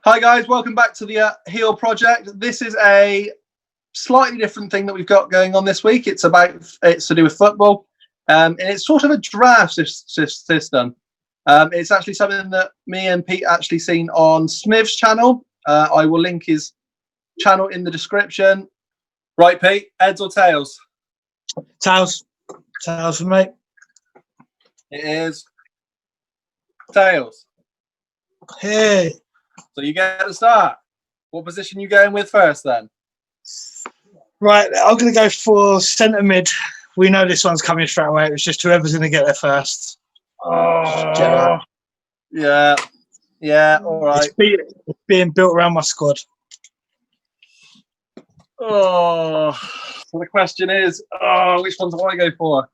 Hi guys, welcome back to the Heal Project. This is a slightly different thing that we've got going on this week. It's to do with football, and it's sort of a draft system. It's actually something that me and Pete actually seen on Smith's channel. I will link his channel in the description. Right, Pete, heads or tails? Tails for me. It is tails. Hey. So you get to start. What position you going with first then? Right, I'm going to go for centre mid. We know this one's coming straight away. It's just whoever's going to get there first. Oh, yeah, all right. It's being built around my squad. Oh, so the question is, which one do I go for?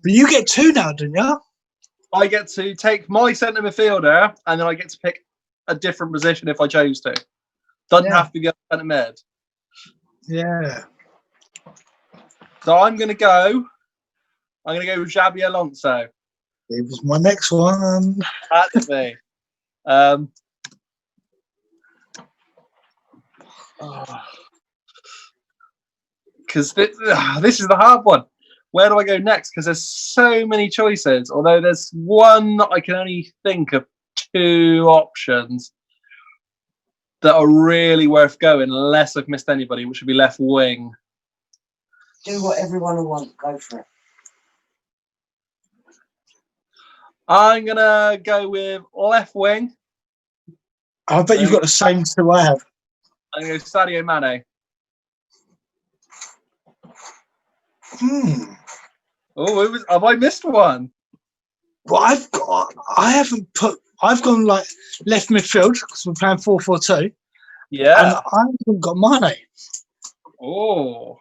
But you get two now, don't you? I get to take my centre midfielder, and then I get to pick a different position if I chose to. Doesn't have to be centre mid. Yeah. So I'm gonna go with Xabi Alonso. It was my next one. That's me. Because this is the hard one. Where do I go next? Because there's so many choices. Although there's one that I can only think of two options that are really worth going, unless I've missed anybody, which would be left wing. Do what everyone will want. Go for it. I'm gonna go with left wing. I bet you've got the same two I have. I'm gonna go Sadio Mane. Oh, have I missed one? Well, I've gone like left midfield because we're playing 4-4-2. Yeah. And I haven't got Mane. Oh.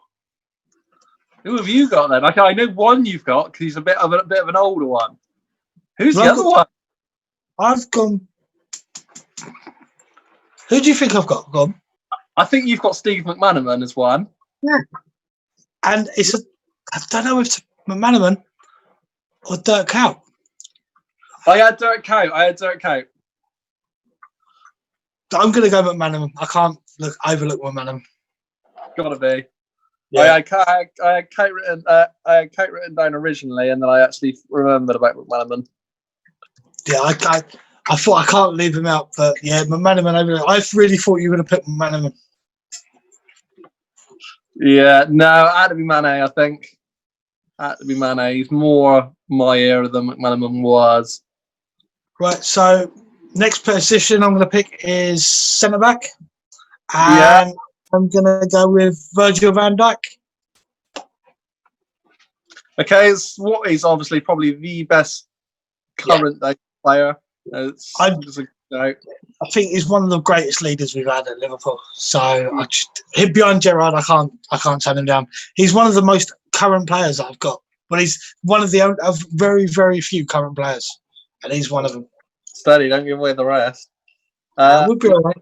Who have you got then? I know one you've got because he's a bit of an older one. Who's the other one? I've gone. Who do you think I've got? Gone. I think you've got Steve McManaman as one. Yeah. And I don't know if it's McManaman or Dirk Cow. I had Dirk Cow. I'm going to go McManaman. I can't overlook McManaman. Gotta be. Yeah. I had Kate written down originally, and then I actually remembered about McManaman. Yeah, I thought I can't leave him out, but yeah, McManaman. I really thought you were going to pick McManaman. Yeah, no, it had to be Mane, I think. Had to be Mane. He's more my era than McManaman was. Right, so next position I'm going to pick is centre back. And I'm going to go with Virgil van Dijk. Okay, he's obviously probably the best current day player. I think he's one of the greatest leaders we've had at Liverpool. So behind Gerrard, I can't turn him down. He's one of the most current players that I've got. But he's one of the very, very few current players, and he's one of them. Steady, don't give away the rest. We'll be all right.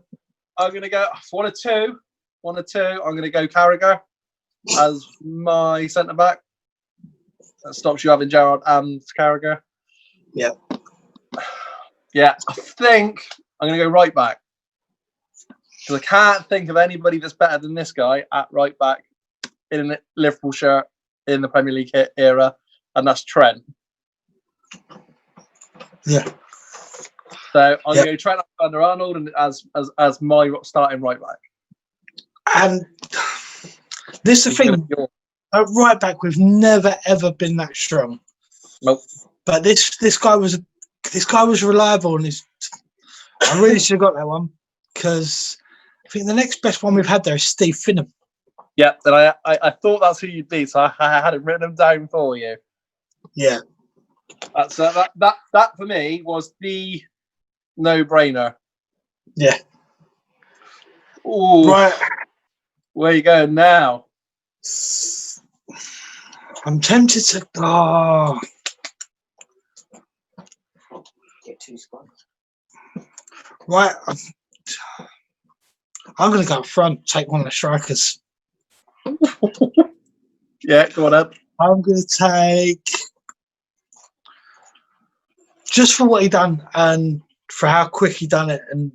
I'm gonna go one or two. I'm gonna go Carragher as my centre back. That stops you having Gerrard and Carragher. Yeah. Yeah, I think I'm going to go right back. Because I can't think of anybody that's better than this guy at right back in a Liverpool shirt in the Premier League era, and that's Trent. Yeah. So I'm going to go Trent Alexander-Arnold and as my starting right back. And this is the thing. At right back, we've never ever been that strong. Nope. But this guy was reliable, and I really should have got that one because I think the next best one we've had there is Steve Finham. Yeah, and I thought that's who you'd be, so I had it written down for you. Yeah, that's that for me was the no-brainer. Yeah. Ooh. Right. Where you going now? I'm tempted to. Oh. Get two squads. Right. I'm going to go up front, take one of the strikers. Yeah, go on up. I'm going to take, just for what he done and for how quick he done it, and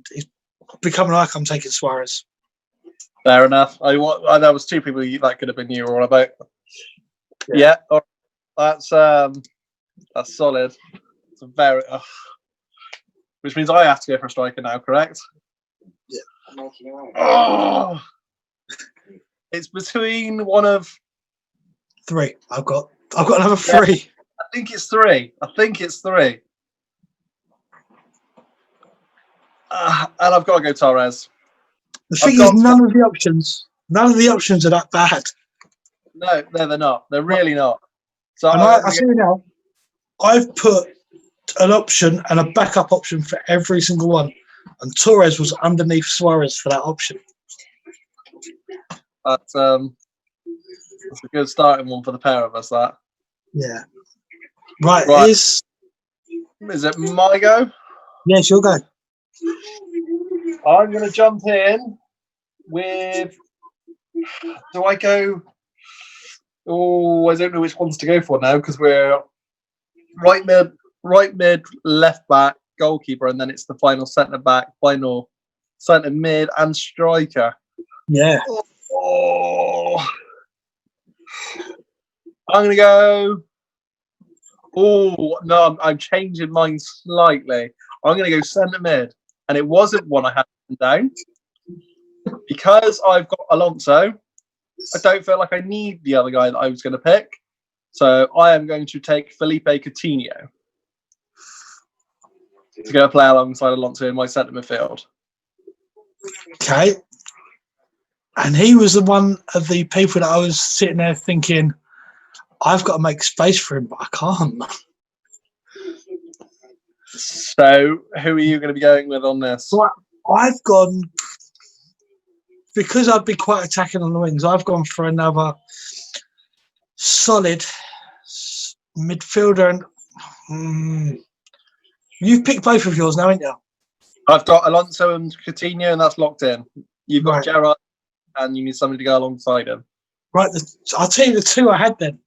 becoming like I'm taking Suarez. Fair enough. There was two people that could have been you all about. Yeah, all right. That's solid. It's a very, which means I have to go for a striker now, correct? Yeah. Oh, it's between one of 3. I've got another 3. I think it's 3. And I've got to go Torres. The thing is, none of the options are that bad. No, they're not. They're really not. So And I see now, I've put an option and a backup option for every single one. And Torres was underneath Suarez for that option. That's a good starting one for the pair of us, that. Yeah. Right. Is it my go? Yes, your go. I'm going to jump in with... Do I go... Oh, I don't know which ones to go for now because we're right mid, left back, goalkeeper, and then it's the final centre back, final centre mid, and striker. Yeah. Oh. I'm gonna go. Oh no, I'm changing mine slightly. I'm gonna go centre mid, and it wasn't one I had down because I've got Alonso. I don't feel like I need the other guy that I was going to pick. So I am going to take Felipe Coutinho to go play alongside Alonso in my centre midfield. Okay. And he was the one of the people that I was sitting there thinking, I've got to make space for him, but I can't. So who are you going to be going with on this? So I've gone... Because I'd be quite attacking on the wings, I've gone for another solid midfielder. And you've picked both of yours now, haven't you? I've got Alonso and Coutinho, and that's locked in. You've got Right. Gerrard, and you need somebody to go alongside him. Right, I'll tell you the 2 I had then,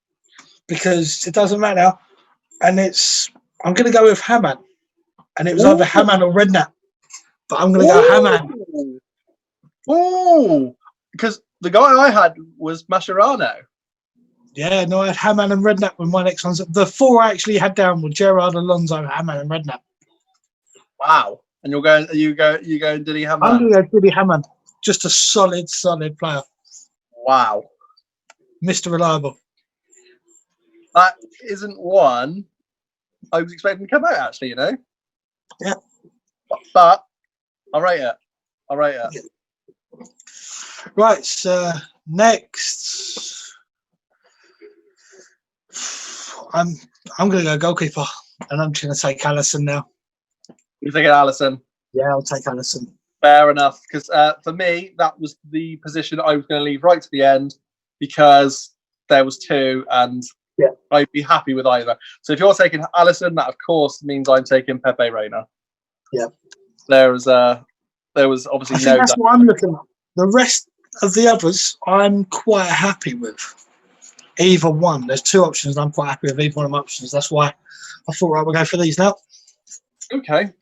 because it doesn't matter. And I'm going to go with Hamann. And it was either Hamann or Redknapp. But I'm going to go Hamann. Oh, because the guy I had was Mascherano. Yeah, no, I had Hamann and Redknapp with my next ones. The 4 I actually had down were Gerrard, Alonso, Hamann, and Redknapp. Wow! And you're going? You going? Did he have? I'm going to go Didi Hamann. Just a solid player. Wow! Mr. Reliable. That isn't one I was expecting to come out. Actually, you know. Yeah. But I'll rate it. Yeah. Right, so next, I'm going to go goalkeeper, and I'm just going to take Alisson now. You think Alisson? Yeah, I'll take Alisson. Fair enough, because for me that was the position I was going to leave right to the end because there was 2, and I'd be happy with either. So if you're taking Alisson, that of course means I'm taking Pepe Reina. Yeah, there was obviously I think that's what I'm looking at. The rest of the others, I'm quite happy with either one. There's 2 options. I'm quite happy with either one of my options. That's why I thought, right, we'll go for these now. Okay.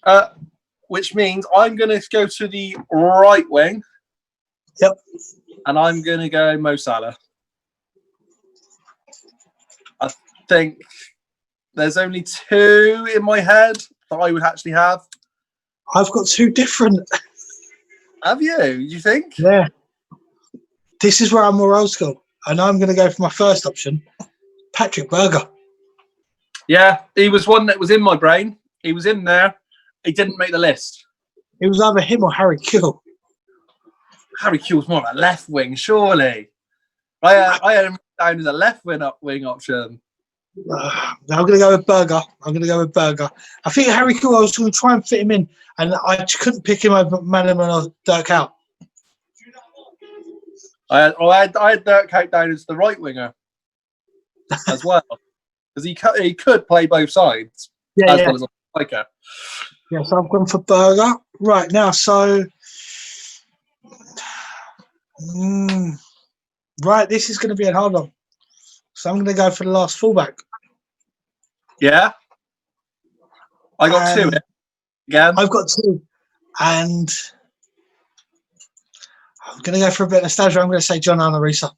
Which means I'm going to go to the right wing. Yep. And I'm going to go Mo Salah. I think there's only 2 in my head that I would actually have. I've got 2 different. Have you? You think? Yeah. This is where I'm more old school. And I'm going to go for my first option, Patrick Berger. Yeah, he was one that was in my brain. He was in there. He didn't make the list. It was either him or Harry Kewell. Harry Kewell's more of a left wing, surely. I had him down as a left wing option. I'm going to go with Berger. I think Harry Kewell, I was going to try and fit him in, and I couldn't pick him over Manaman or Dirk out. I had Dirk Kuyt down as the right winger as well, because he could play both sides as well as a striker. Yeah, so I've gone for Berger. Right now, so right, this is going to be a hard one. So I'm going to go for the last fullback. Yeah, I got 2 again. I've got 2, and I'm going to go for a bit of nostalgia. I'm going to say John Arnorisa.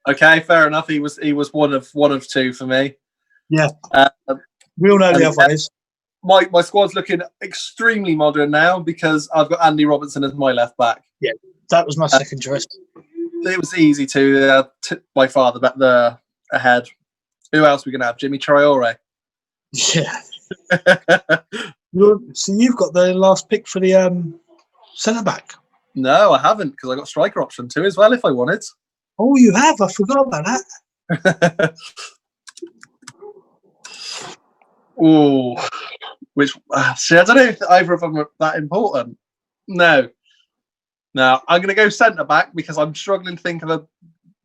Okay, fair enough. He was one of two for me. Yeah. Uh, We all know the other one is. My squad's looking extremely modern now because I've got Andy Robertson as my left back. Yeah, that was my second choice. It was easy to by far the ahead. Who else are we going to have? Jimmy Traore. Yeah. So you've got the last pick for the centre back. No, I haven't because I got striker option too as well if I wanted. Oh, you have? I forgot about that. Ooh, see, I don't know if either of them are that important. No, I'm going to go centre back because I'm struggling to think of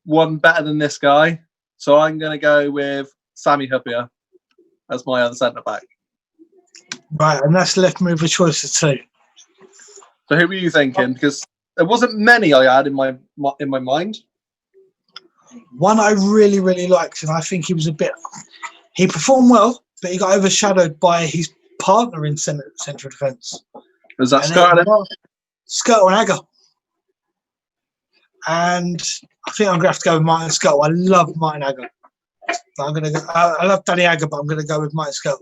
one better than this guy. So I'm going to go with Sammy Huppier as my other centre back. Right, and that's left me with a choice of two. So who were you thinking? Because there wasn't many I had in my mind. One I really, really liked, and I think he performed well, but he got overshadowed by his partner in central defence. Was that Scott? Scott and Agger. And I think I'm going to have to go with Martin Scott. I love Martin Agger. I love Danny Agger, but I'm going to go with Martin Scott.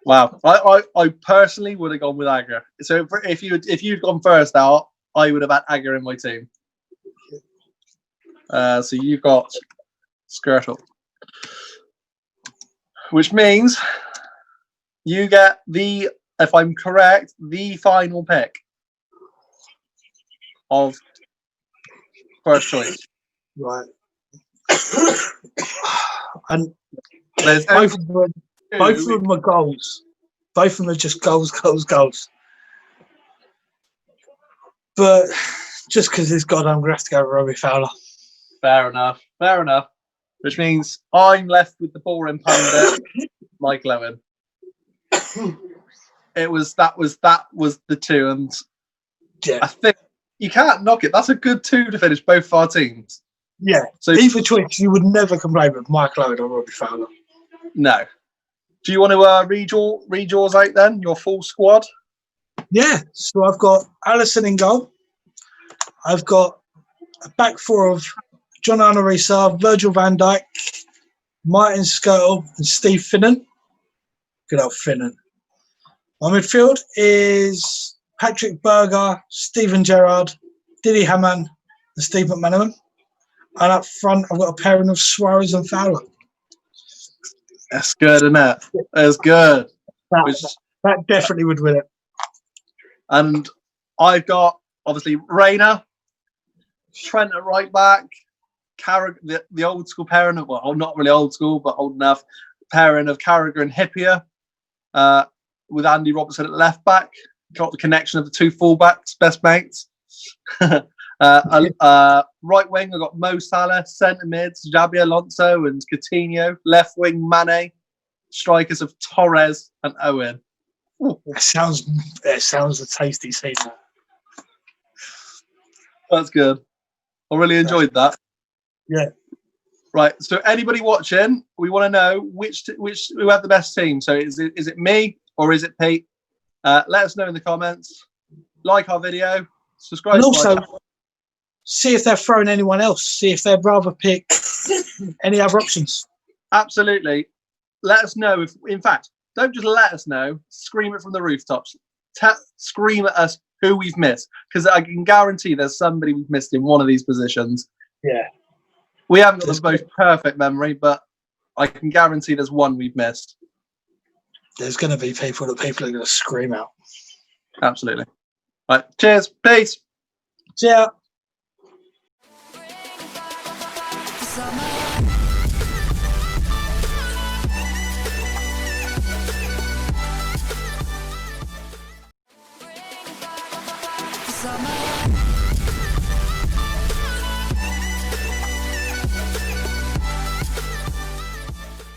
Wow, I personally would have gone with Agger. So if you'd gone first out, I would have had Agger in my team. So you've got Skirtle, which means you get if I'm correct, the final pick of first choice. Right. And There's both of them are goals. Both of them are just goals. But just because he's God, I'm going to have to go with Robbie Fowler. Fair enough. Which means I'm left with the boring pundit, Michael Owen. That was the two, and Yeah. I think you can't knock it. That's a good two to finish both of our teams. Yeah. So either choice, you would never complain with Michael Owen or Robbie Fowler. No. Do you want to read yours out then? Your full squad? Yeah. So I've got Alisson in goal. I've got a back four of John Arnorisa, Virgil van Dijk, Martin Skirtle, and Steve Finnan. Good old Finnan. My midfield is Patrick Berger, Steven Gerrard, Didi Hamann, and Steve McManaman. And up front, I've got a pairing of Suarez and Fowler. That's good, isn't it? That's good. That definitely would win it. And I've got, obviously, Rayner, Trent at right back, the old school pairing of, well, not really old school, but old enough, pairing of Carragher and Hippier, with Andy Robertson at left back. Got the connection of the two fullbacks, best mates. Right wing, I've got Mo Salah. Centre mids, Xabi Alonso and Coutinho. Left wing, Mane. Strikers of Torres and Owen. It sounds a tasty scene. That's good. I really enjoyed that. Yeah. Right. So anybody watching, we want to know who had the best team. So is it me or is it Pete? Let us know in the comments. Like our video. Subscribe. And also, see if they're throwing anyone else. See if they'd rather pick any other options. Absolutely. Let us know. In fact, don't just let us know. Scream it from the rooftops. Scream at us who we've missed. Because I can guarantee there's somebody we've missed in one of these positions. Yeah. We haven't got the most perfect memory, but I can guarantee there's one we've missed. There's going to be people that people are going to scream out. Absolutely. Right. Cheers. Peace. Yeah. Summer.